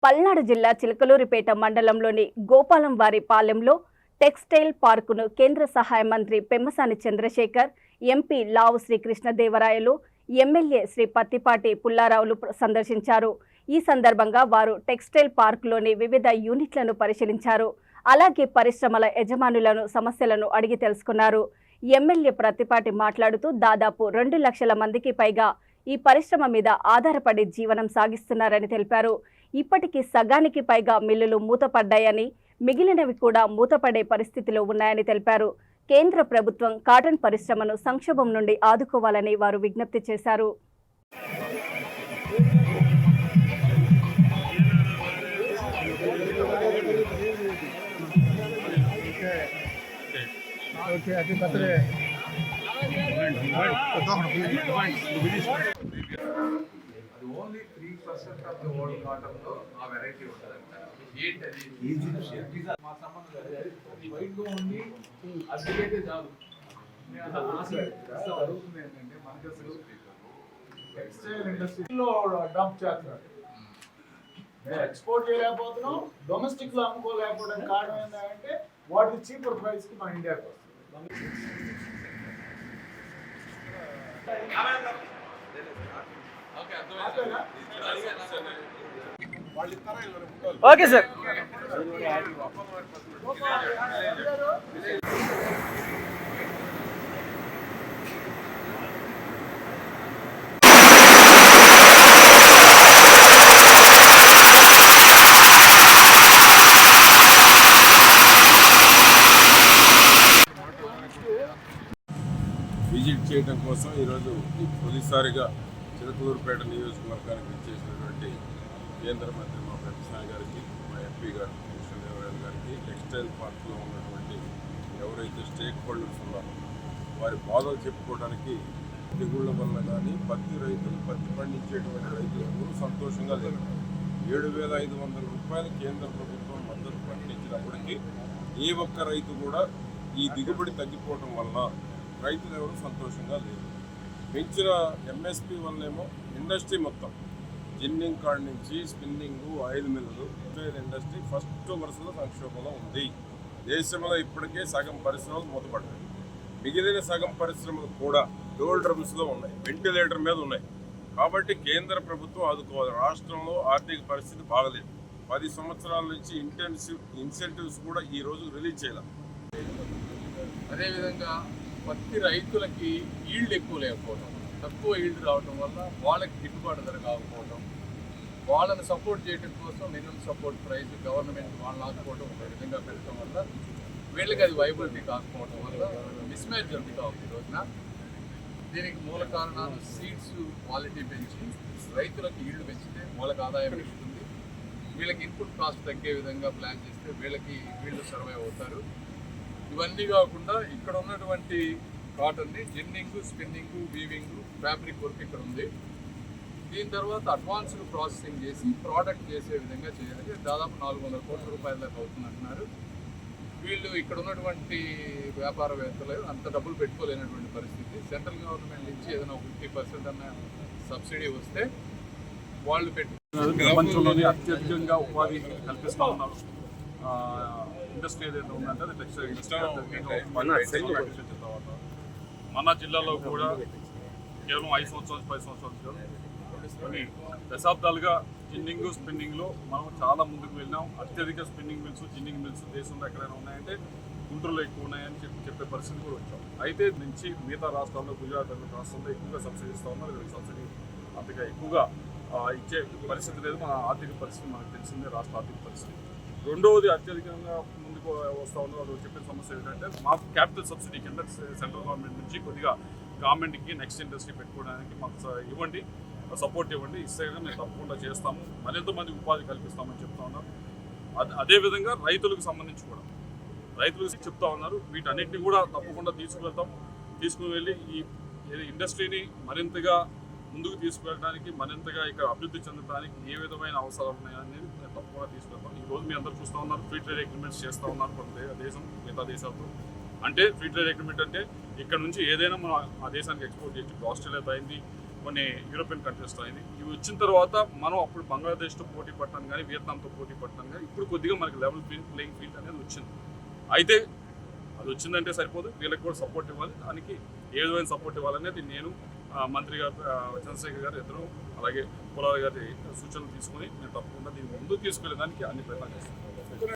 పల్నాడు జిల్లా చిలకలూరిపేట మండలంలోని గోపాలంవారి పాలెంలో టెక్స్టైల్ పార్కును కేంద్ర సహాయ మంత్రి పెమ్మసాని చంద్రశేఖర్, ఎంపీ లావు శ్రీకృష్ణదేవరాయలు, ఎమ్మెల్యే శ్రీ పత్తిపాటి పుల్లారావులు సందర్శించారు. ఈ సందర్భంగా వారు టెక్స్టైల్ పార్కులోని వివిధ యూనిట్లను పరిశీలించారు. అలాగే పరిశ్రమల యజమానులను సమస్యలను అడిగి తెలుసుకున్నారు. ఎమ్మెల్యే పత్తిపాటి మాట్లాడుతూ దాదాపు 2 లక్షల మందికి పైగా ఈ పరిశ్రమ మీద ఆధారపడి జీవనం సాగిస్తున్నారని తెలిపారు. ఇప్పటికీ సగానికి పైగా మిల్లులు మూతపడ్డాయని, మిగిలినవి కూడా మూతపడే పరిస్థితిలో ఉన్నాయని తెలిపారు. కేంద్ర ప్రభుత్వం కాటన్ పరిశ్రమను సంక్షోభం నుండి ఆదుకోవాలని వారు విజ్ఞప్తి చేశారు. Only 3% of the whole cotton లో ఆ వెరైటీ ఉంటుందంట. ఏంటది? మా సంబంధం లేదు. వైట్ గా ఉండి అడ్డుకైతే చాలు. జరుగుతుంది ఏంటంటే మనకి అసలు టెక్స్టైల్ ఇండస్ట్రీలో డంప్ చేస్తున్నారు. ఎక్స్పోర్ట్ చేయలేకపోతున్నాం, డొమెస్టిక్ లో అమ్ముకోలేకపోవడానికి కారణం ఏంటంటే వాటి చీపర్ ప్రైస్ కి మన ఇండియాకి వస్తుంది. Okay sir. విజిట్ చేయడం కోసం ఈరోజు తొలిసారిగా చిలకలూరిపేట నియోజకవర్గానికి ఇచ్చేసినటువంటి కేంద్ర మంత్రి మా పెమ్మసాని గారికి, మా ఎంపీ గారు కృష్ణదేవరాయలు గారికి, టెక్స్టైల్ పార్క్లో ఉన్నటువంటి ఎవరైతే స్టేక్ హోల్డర్స్ ఉన్నారో వారి బాధలు చెప్పుకోవడానికి తెగుళ్ల వల్ల కానీ పత్తి రైతులు, పత్తి పండించేటువంటి రైతులు ఎవరు సంతోషంగా లేరు. 7,500 రూపాయలు కేంద్ర ప్రభుత్వం మద్దతు ప్రకటించినప్పటికీ ఏ ఒక్క రైతు కూడా ఈ దిగుబడి తగ్గిపోవడం వలన రైతులు ఎవరు సంతోషంగా లేరు. పెంచిన ఎంఎస్పి వల్లేమో ఇండస్ట్రీ మొత్తం జిన్నింగ్ కాడ నుంచి స్పిన్నింగ్, ఆయిల్ మిల్లులు, టెక్స్టైల్ ఇండస్ట్రీ ఫస్ట్ వరుసలో సంక్షోభంలో ఉంది. దేశంలో ఇప్పటికే సగం పరిశ్రమలు మూతపడ్డాయి. మిగిలిన సగం పరిశ్రమలు కూడా డోల్ డ్రమ్స్లో ఉన్నాయి, వెంటిలేటర్ మీద ఉన్నాయి. కాబట్టి కేంద్ర ప్రభుత్వం ఆదుకోవాలి. రాష్ట్రంలో ఆర్థిక పరిస్థితి బాగలేదు. 10 సంవత్సరాల నుంచి ఇన్సెంటివ్స్ కూడా ఈ రోజు రిలీజ్ చేయాలి. అదేవిధంగా పత్తి రైతులకి ఈల్డ్ ఎక్కువ లేకపోవడం, తక్కువ ఈల్డ్ రావడం వల్ల వాళ్ళకి గిట్టుబాటు ధర కాకపోవడం, వాళ్ళని సపోర్ట్ చేయడం కోసం మినిమం సపోర్ట్ ప్రైస్ గవర్నమెంట్ వాళ్ళని ఆదుకోవడం ఒక విధంగా పెట్టడం వల్ల వీళ్ళకి అది వైబిలిటీ కాకపోవడం వల్ల మిస్ మ్యాచ్ జరుగుతూ ఉంది. ఈ రోజున దీనికి మూల కారణాలు సీడ్స్ క్వాలిటీ పెంచి రైతులకు ఈల్డ్ పెంచితే వాళ్ళకి ఆదాయం పెరుగుతుంది. వీళ్ళకి ఇన్పుట్ కాస్ట్ తగ్గే విధంగా ప్లాన్ చేస్తే వీళ్ళు సర్వైవ్ అవుతారు. ఇవన్నీ కాకుండా ఇక్కడ ఉన్నటువంటి కాటన్ని ginning, spinning, weaving, fabric work ఇక్కడ ఉంది. దీని తర్వాత అడ్వాన్స్డ్ ప్రాసెసింగ్ చేసి ప్రోడక్ట్ చేసే విధంగా చేయాలి. దాదాపు 400 కోట్ల రూపాయల దాకా అవుతుంది అంటున్నారు. వీళ్ళు ఇక్కడ ఉన్నటువంటి వ్యాపారవేత్తలు అంత డబ్బులు పెట్టుకోలేనటువంటి పరిస్థితి. సెంట్రల్ గవర్నమెంట్ నుంచి ఏదైనా 50% అన్న సబ్సిడీ వస్తే వాళ్ళు ప్రపంచంలోనే అత్యధికంగా ఉపాధి కల్పిస్తూ ఉన్నారు. ఇండస్ట్రీ ఏదైతే ఉందంటే అది టెక్స్టైల్ ఇండస్ట్రీ. తర్వాత మన జిల్లాలో కూడా కేవలం 5 సంవత్సరాలు 10 సంవత్సరాలు కొన్ని దశాబ్దాలుగా జిన్నింగ్, స్పిన్నింగ్లో మనం చాలా ముందుకు వెళ్ళినాం. అత్యధిక స్పిన్నింగ్ మిల్స్, జిన్నింగ్ మిల్స్ దేశంలో ఎక్కడైనా ఉన్నాయంటే గుంటూరులో ఎక్కువ ఉన్నాయని చెప్పే పరిస్థితి కూడా వచ్చాం. అయితే నుంచి మిగతా రాష్ట్రాల్లో, గుజరాత్ రాష్ట్రాల్లో ఎక్కువగా సబ్సిడీ ఇస్తూ ఉన్నారు. వీళ్ళకి సబ్సిడీ అంతగా ఎక్కువగా ఇచ్చే పరిస్థితి లేదు. మన ఆర్థిక పరిస్థితి మనకు తెలిసిందే, రాష్ట్ర ఆర్థిక పరిస్థితి. రెండవది అత్యధికంగా ముందుకు వస్తూ ఉన్నారు. అది చెప్పిన సమస్య ఏంటంటే మాకు క్యాపిటల్ సబ్సిడీ కింద సెంట్రల్ గవర్నమెంట్ నుంచి కొద్దిగా గవర్నమెంట్కి నెక్స్ట్ ఇండస్ట్రీ పెట్టుకోవడానికి మాకు ఇవ్వండి, సపోర్ట్ ఇవ్వండి, ఇస్తే మేము తప్పకుండా చేస్తాము, మరింత మంది ఉపాధి కల్పిస్తామని చెప్తా ఉన్నారు. అదేవిధంగా రైతులకు సంబంధించి కూడా రైతులకు చెప్తా ఉన్నారు. వీటన్నిటిని కూడా తప్పకుండా తీసుకుని వెళ్ళి ఈ ఇండస్ట్రీని మరింతగా ముందుకు తీసుకువెళ్ళడానికి, మరింతగా ఇక్కడ అభివృద్ధి చెందడానికి ఏ విధమైన అవసరాలు ఉన్నాయనేది తప్పకుండా తీసుకెళ్తాం. ఈరోజు మీ అందరూ చూస్తూ ఉన్నారు, ఫ్రీ ట్రేడ్ అగ్రిమెంట్స్ చేస్తూ ఉన్నారు కొంత దేశం మిగతా దేశాలతో. అంటే ఫ్రీ ట్రేడ్ అగ్రిమెంట్ అంటే ఇక్కడ నుంచి ఏదైనా మనం ఆ దేశానికి ఎక్స్పోర్ట్ చేయొచ్చు. ఆస్ట్రేలియాతో అయింది, కొన్ని యూరోపియన్ కంట్రీస్తో అయింది. ఇవి వచ్చిన తర్వాత మనం అప్పుడు బంగ్లాదేశ్తో పోటీ పడటాను కానీ వియత్నాంతో పోటీ పడటాను కానీ ఇప్పుడు కొద్దిగా మనకి లెవెల్ ప్లేయింగ్ ఫీల్డ్ అనేది వచ్చింది. అయితే అది వచ్చిందంటే సరిపోదు, వీళ్ళకి కూడా సపోర్ట్ ఇవ్వాలి. దానికి ఏ విధమైన సపోర్ట్ ఇవ్వాలనేది నేను మంత్రి గారు చంద్రశేఖర్ గారు ఇద్దరు అలాగే పుల్లారావు గారి సూచనలు తీసుకొని నేను తప్పకుండా దీన్ని ముందుకు తీసుకెళ్ళడానికి అన్ని ప్రయత్నాలు చేస్తాను.